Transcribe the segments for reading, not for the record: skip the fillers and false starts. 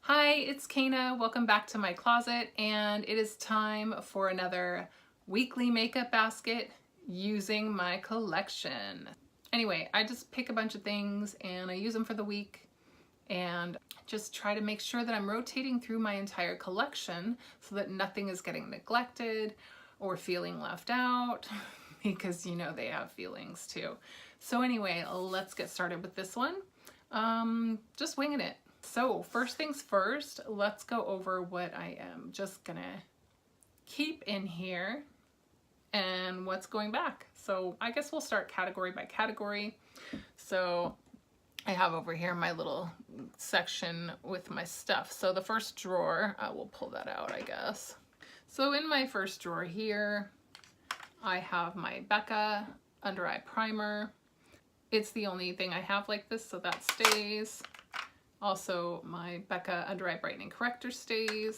Hi, it's Caena. Welcome back to my closet, and it is time for another weekly makeup basket using my collection. Anyway, I just pick a bunch of things and I use them for the week and just try to make sure that I'm rotating through my entire collection so that nothing is getting neglected or feeling left out because you know they have feelings too. So anyway, let's get started with this one. Just winging it. So first things first, let's go over what I am just gonna keep in here and what's going back. So I guess we'll start category by category. So I have over here my little section with my stuff. So the first drawer, I will pull that out, I guess. So in my first drawer here, I have my Becca under eye primer. It's the only thing I have like this, so that stays. Also, my Becca Under Eye Brightening Corrector stays.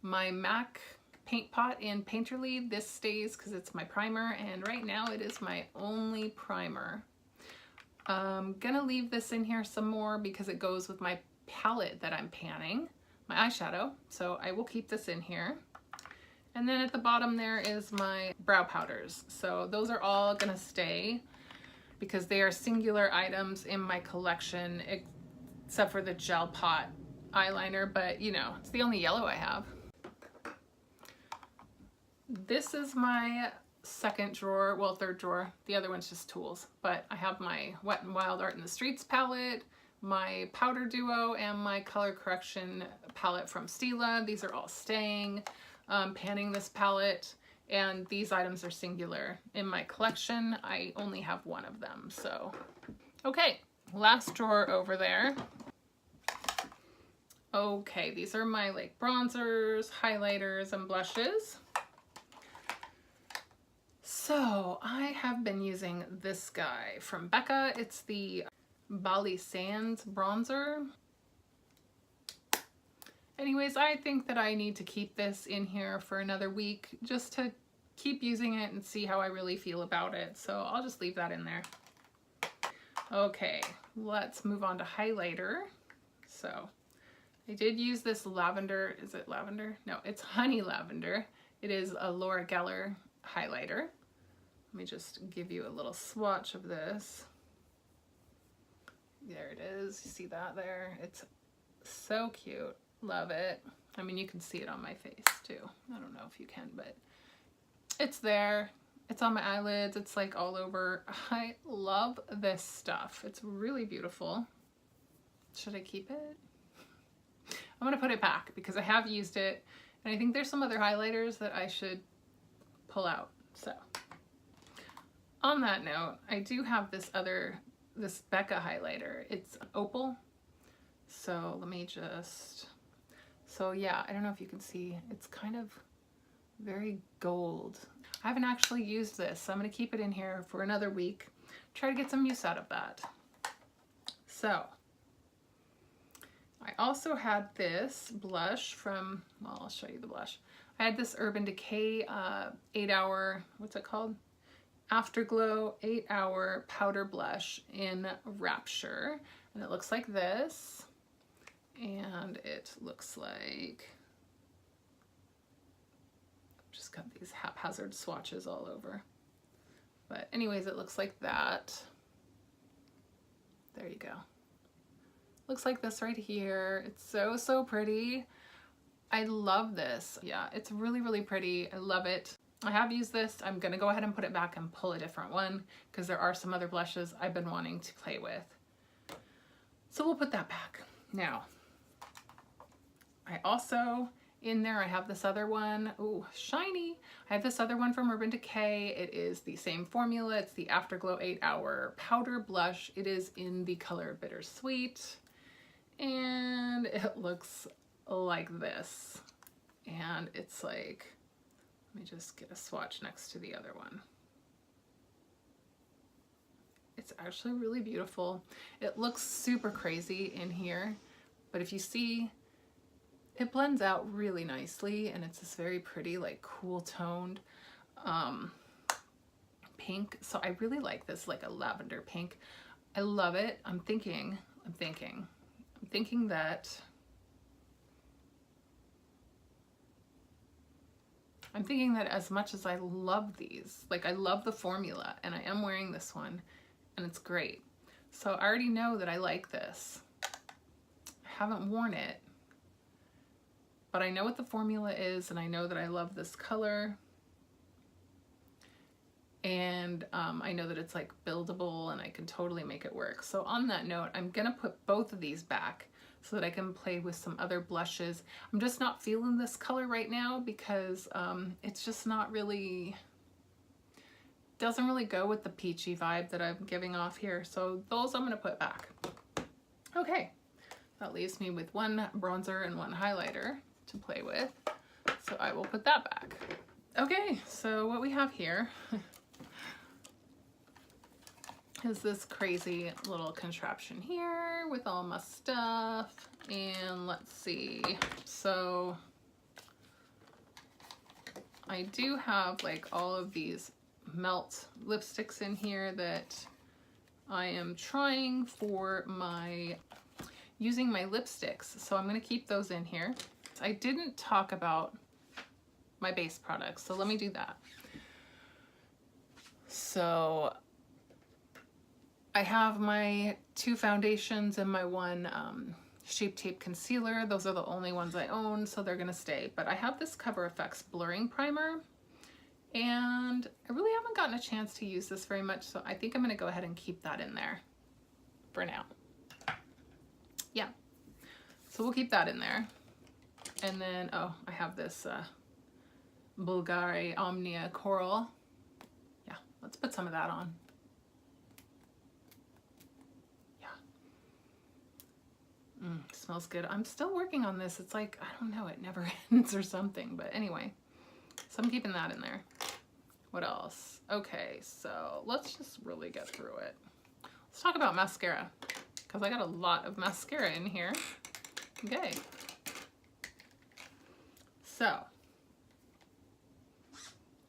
My MAC Paint Pot in Painterly, this stays because it's my primer, and right now it is my only primer. I'm gonna leave this in here some more because it goes with my palette that I'm panning, my eyeshadow, so I will keep this in here. And then at the bottom there is my brow powders. So those are all gonna stay because they are singular items in my collection, except for the gel pot eyeliner, but you know, it's the only yellow I have. This is my second drawer, well, third drawer. The other one's just tools, but I have my Wet n Wild Art in the Streets palette, my powder duo, and my color correction palette from Stila. These are all staying. Panning this palette, and these items are singular. In my collection, I only have one of them, so. Okay, last drawer over there. Okay, these are my like bronzers, highlighters, and blushes. So I have been using this guy from Becca. It's the Bali Sands bronzer. Anyways, I think that I need to keep this in here for another week just to keep using it and see how I really feel about it. So I'll just leave that in there. Okay, let's move on to highlighter. So I did use this lavender, is it lavender? No, it's honey lavender. It is a Laura Geller highlighter. Let me just give you a little swatch of this. There it is, you see that there? It's so cute. Love it. I mean, you can see it on my face too. I don't know if you can, but it's there. It's on my eyelids. It's like all over. I love this stuff. It's really beautiful. Should I keep it? I'm gonna put it back because I have used it, and I think there's some other highlighters that I should pull out. So on that note, I do have this Becca highlighter. It's opal. So let me just, so yeah, I don't know if you can see, it's kind of very gold. I haven't actually used this, so I'm gonna keep it in here for another week, try to get some use out of that. So I also had this blush from, well, I'll show you the blush. I had this Urban Decay 8-hour, what's it called? Afterglow 8-hour powder blush in Rapture, and it looks like this. And it looks like, I've just got these haphazard swatches all over. But anyways, it looks like that. There you go. Looks like this right here. It's so, so pretty. I love this. Yeah, it's really, really pretty. I love it. I have used this. I'm gonna go ahead and put it back and pull a different one because there are some other blushes I've been wanting to play with. So we'll put that back. Now, I also, in there, I have this other one. Ooh, shiny. I have this other one from Urban Decay. It is the same formula. It's the Afterglow 8-hour powder blush. It is in the color Bittersweet. And it looks like this. And it's like, let me just get a swatch next to the other one. It's actually really beautiful. It looks super crazy in here, but if you see, it blends out really nicely, and it's this very pretty, like cool toned pink. So I really like this, like a lavender pink. I love it. I'm thinking thinking that as much as I love these, like I love the formula, and I am wearing this one and it's great. So I already know that I like this. I haven't worn it, but I know what the formula is, and I know that I love this color. And I know that it's like buildable and I can totally make it work. So on that note, I'm gonna put both of these back so that I can play with some other blushes. I'm just not feeling this color right now because it's just not really, doesn't really go with the peachy vibe that I'm giving off here. So those I'm gonna put back. Okay, that leaves me with one bronzer and one highlighter to play with. So I will put that back. Okay, so what we have here is this crazy little contraption here with all my stuff. And let's see, so I do have like all of these melt lipsticks in here that I am trying for my, using my lipsticks. So I'm gonna keep those in here. I didn't talk about my base products, so let me do that. So I have my 2 foundations and my 1 Shape Tape concealer. Those are the only ones I own, so they're gonna stay. But I have this Cover FX blurring primer, and I really haven't gotten a chance to use this very much, so I think I'm gonna go ahead and keep that in there for now. Yeah, so we'll keep that in there. And then, oh, I have this Bulgari Omnia Coral. Yeah, let's put some of that on. Smells good. I'm still working on this. It's like, I don't know, it never ends or something. But anyway, so I'm keeping that in there. What else? Okay, so let's just really get through it. Let's talk about mascara, because I got a lot of mascara in here. Okay. So,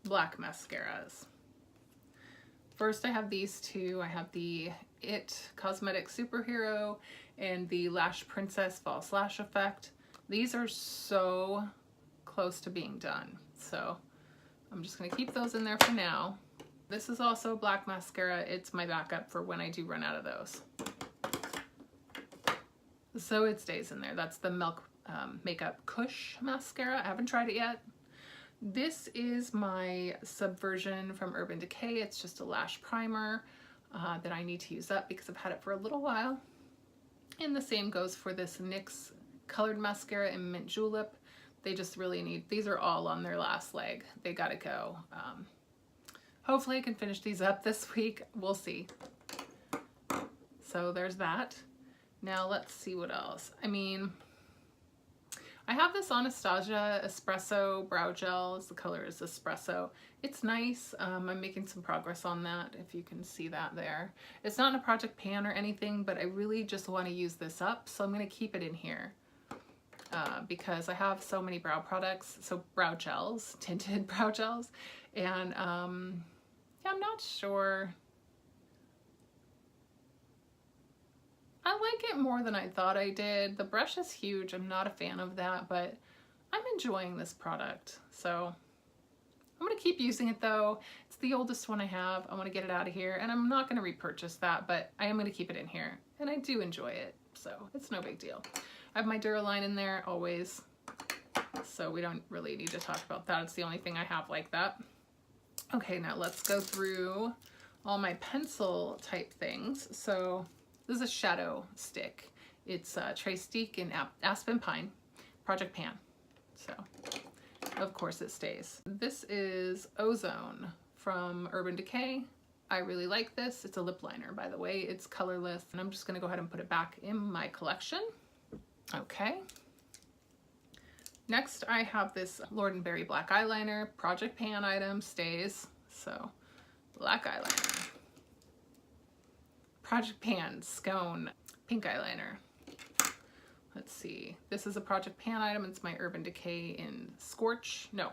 black mascaras. First, I have these 2. I have the It Cosmetic Superhero and the Lash Princess False Lash Effect. These are so close to being done, so I'm just gonna keep those in there for now. This is also black mascara. It's my backup for when I do run out of those. So it stays in there. That's the Milk Makeup Kush mascara. I haven't tried it yet. This is my Subversion from Urban Decay. It's just a lash primer that I need to use up because I've had it for a little while. And the same goes for this NYX colored mascara in Mint Julep. They just really need, these are all on their last leg. They gotta go. Hopefully I can finish these up this week. We'll see. So there's that. Now let's see what else. I mean, I have this Anastasia Espresso Brow Gel. The color is Espresso. It's nice. I'm making some progress on that, if you can see that there. It's not in a project pan or anything, but I really just want to use this up, so I'm going to keep it in here because I have so many brow products, so brow gels, tinted brow gels, and yeah, I'm not sure. I like it more than I thought I did. The brush is huge. I'm not a fan of that, but I'm enjoying this product. So I'm gonna keep using it though. It's the oldest one I have. I wanna get it out of here, and I'm not gonna repurchase that, but I am gonna keep it in here. And I do enjoy it, so it's no big deal. I have my Duraline in there always, so we don't really need to talk about that. It's the only thing I have like that. Okay, now let's go through all my pencil type things. So this is a shadow stick. It's Trace and Aspen Pine, Project Pan. So, of course it stays. This is Ozone from Urban Decay. I really like this. It's a lip liner, by the way. It's colorless, and I'm just gonna go ahead and put it back in my collection. Okay. Next, I have this Lord & Berry black eyeliner. Project Pan item, stays. So, black eyeliner. Project Pan Scone pink eyeliner. Let's see. This is a Project Pan item. It's my Urban Decay in Scorch. No.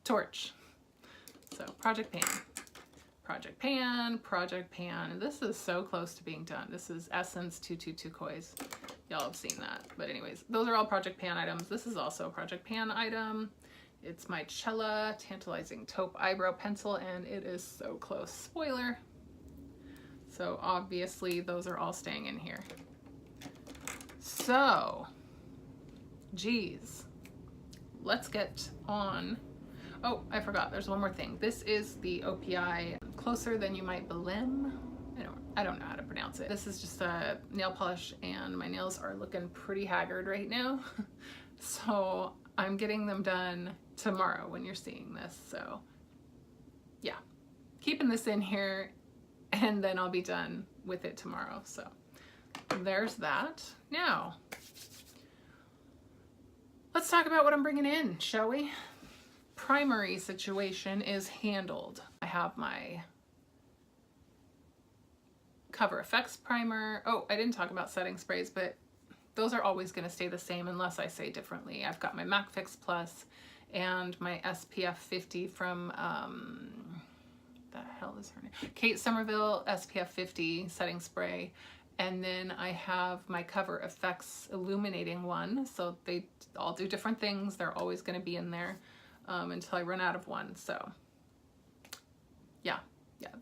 Torch. So Project Pan. Project Pan, Project Pan. This is so close to being done. This is Essence 222 Turquoise. Y'all have seen that. But anyways, those are all Project Pan items. This is also a Project Pan item. It's my Cella Tantalizing Taupe Eyebrow Pencil, and it is so close. Spoiler. So obviously those are all staying in here. So, geez, let's get on. Oh, I forgot, there's one more thing. This is the OPI Closer Than You Might Blim. I don't know how to pronounce it. This is just a nail polish, and my nails are looking pretty haggard right now. So I'm getting them done tomorrow when you're seeing this. So yeah, keeping this in here, and then I'll be done with it tomorrow. So there's that. Now, let's talk about what I'm bringing in, shall we? Primary situation is handled. I have my Cover FX primer. Oh, I didn't talk about setting sprays, but those are always going to stay the same unless I say differently. I've got my MAC Fix Plus and my SPF 50 from, the hell is her name? Kate Somerville SPF 50 setting spray. And then I have my Cover FX illuminating one. So they all do different things. They're always going to be in there until I run out of one. So yeah,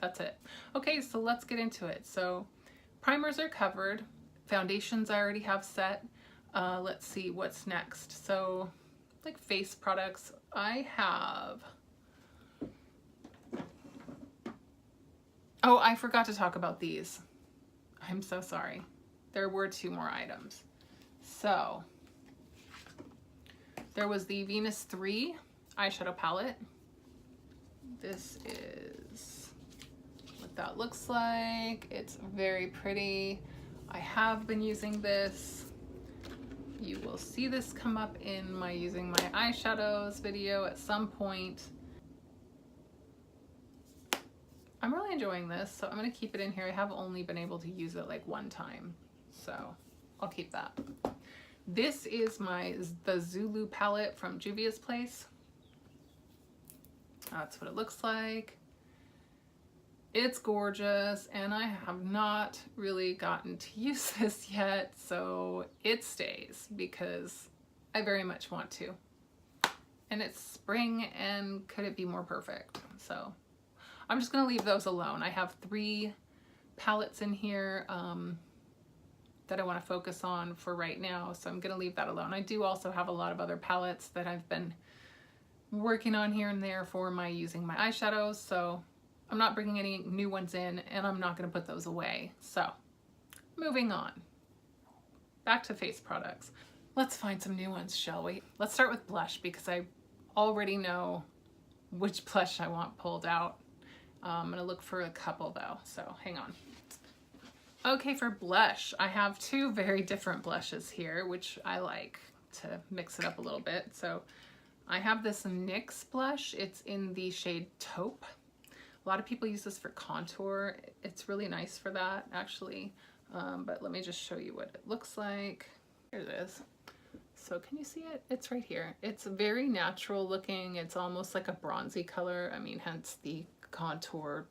that's it. Okay, so let's get into it. So primers are covered. Foundations I already have set. Let's see what's next. So like face products, I have, oh, I forgot to talk about these. I'm so sorry. There were 2 more items. So there was the Venus 3 eyeshadow palette. This is what that looks like. It's very pretty. I have been using this. You will see this come up in my using my eyeshadows video at some point. I'm really enjoying this, so I'm gonna keep it in here. I have only been able to use it like 1 time, so I'll keep that. This is the Zulu palette from Juvia's Place. That's what it looks like. It's gorgeous, and I have not really gotten to use this yet, so it stays because I very much want to. And it's spring, and could it be more perfect? So I'm just gonna leave those alone. I have 3 palettes in here that I wanna focus on for right now, so I'm gonna leave that alone. I do also have a lot of other palettes that I've been working on here and there for using my eyeshadows, so I'm not bringing any new ones in, and I'm not gonna put those away. So moving on, back to face products. Let's find some new ones, shall we? Let's start with blush because I already know which blush I want pulled out. I'm gonna look for a couple though, so hang on. Okay, for blush, I have 2 very different blushes here, which I like to mix it up a little bit. So I have this NYX blush. It's in the shade Taupe. A lot of people use this for contour. It's really nice for that, actually. But let me just show you what it looks like. Here it is. So can you see it? It's right here. It's very natural looking. It's almost like a bronzy color. I mean, hence the contour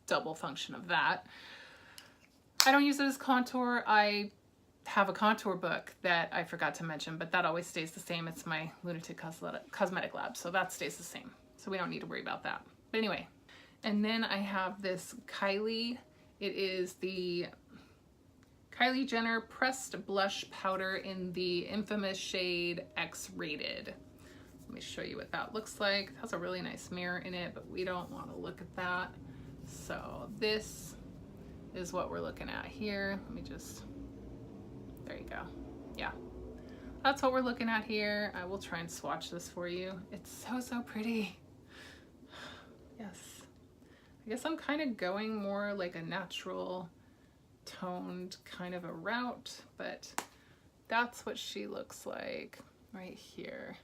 double function of that. I don't use it as contour. I have a contour book that I forgot to mention, but that always stays the same. It's my Lunatic Cosmetic Lab, so that stays the same. So we don't need to worry about that. But anyway, and then I have this Kylie. It is the Kylie Jenner Pressed Blush Powder in the infamous shade X-Rated. Let me show you what that looks like. It has a really nice mirror in it, but we don't want to look at that. So this is what we're looking at here. Let me just, there you go. Yeah, that's what we're looking at here. I will try and swatch this for you. It's so pretty. Yes. I guess I'm kind of going more like a natural toned kind of a route, but that's what she looks like right here.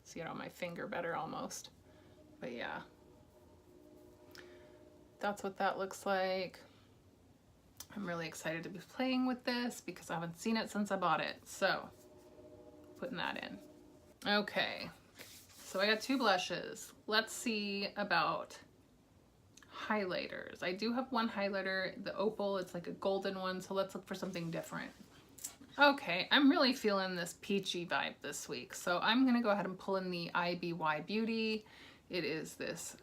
See it on my finger better almost, but yeah, that's what that looks like. I'm really excited to be playing with this because I haven't seen it since I bought it, so putting that in. Okay, so I got 2 blushes. Let's see about highlighters. I do have one highlighter, the opal, it's like a golden one, so let's look for something different. Okay, I'm really feeling this peachy vibe this week, so I'm gonna go ahead and pull in the IBY Beauty. It is this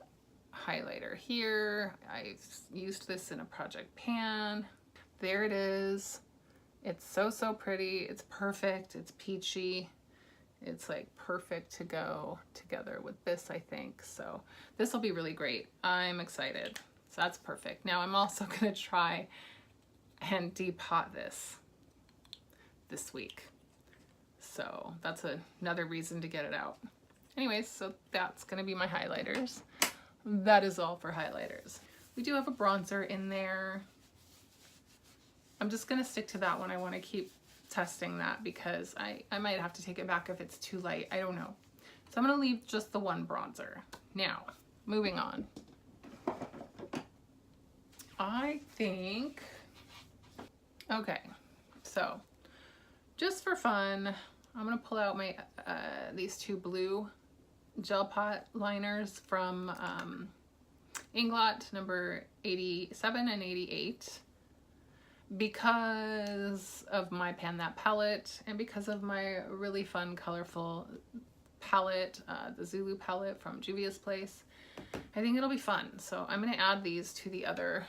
highlighter here. I've used this in a project pan. There it is. It's so pretty. It's perfect. It's peachy. It's like perfect to go together with this, I think. So this will be really great. I'm excited. So that's perfect. Now I'm also gonna try and depot this week. So that's another reason to get it out. Anyways, so that's gonna be my highlighters. That is all for highlighters. We do have a bronzer in there. I'm just gonna stick to that one. I wanna keep testing that because I might have to take it back if it's too light. I don't know. So I'm gonna leave just the one bronzer. Now, moving on. I think, okay, so just for fun, I'm gonna pull out my these two blue gel pot liners from Inglot number 87 and 88 because of my Pan That palette and because of my really fun colorful palette, the Zulu palette from Juvia's Place. I think it'll be fun. So I'm gonna add these to the other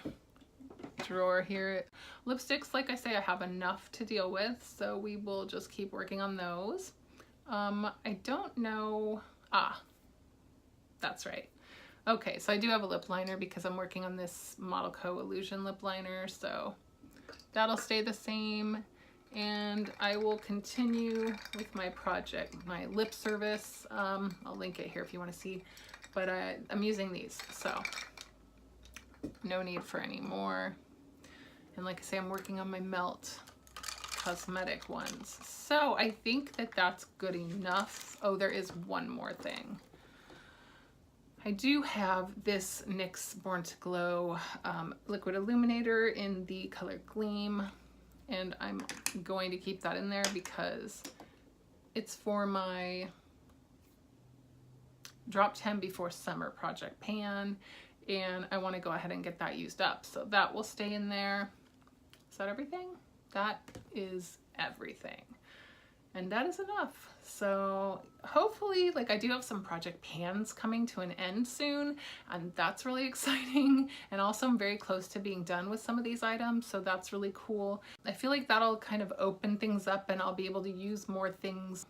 drawer here. Lipsticks, like I say, I have enough to deal with, so we will just keep working on those. I don't know, that's right. Okay, so I do have a lip liner because I'm working on this Model Co Illusion lip liner, so that'll stay the same. And I will continue with my project, my lip service. I'll link it here if you want to see, but I'm using these, so no need for any more. And like I say, I'm working on my Melt cosmetic ones. So I think that that's good enough. Oh, there is one more thing. I do have this NYX Born to Glow liquid illuminator in the color Gleam, and I'm going to keep that in there because it's for my Drop 10 Before Summer project pan, and I want to go ahead and get that used up. So that will stay in there. Is that everything? That is everything. And that is enough. So hopefully, like, I do have some project pans coming to an end soon, and that's really exciting. And also I'm very close to being done with some of these items, so that's really cool. I feel like that'll kind of open things up and I'll be able to use more things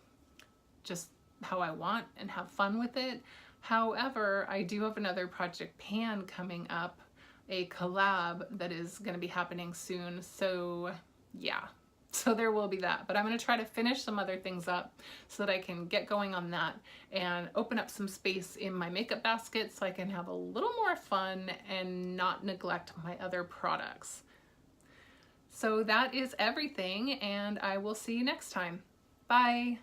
just how I want and have fun with it. However, I do have another project pan coming up, a collab that is going to be happening soon. So yeah, so there will be that, but I'm going to try to finish some other things up so that I can get going on that and open up some space in my makeup basket so I can have a little more fun and not neglect my other products. So that is everything, and I will see you next time. Bye.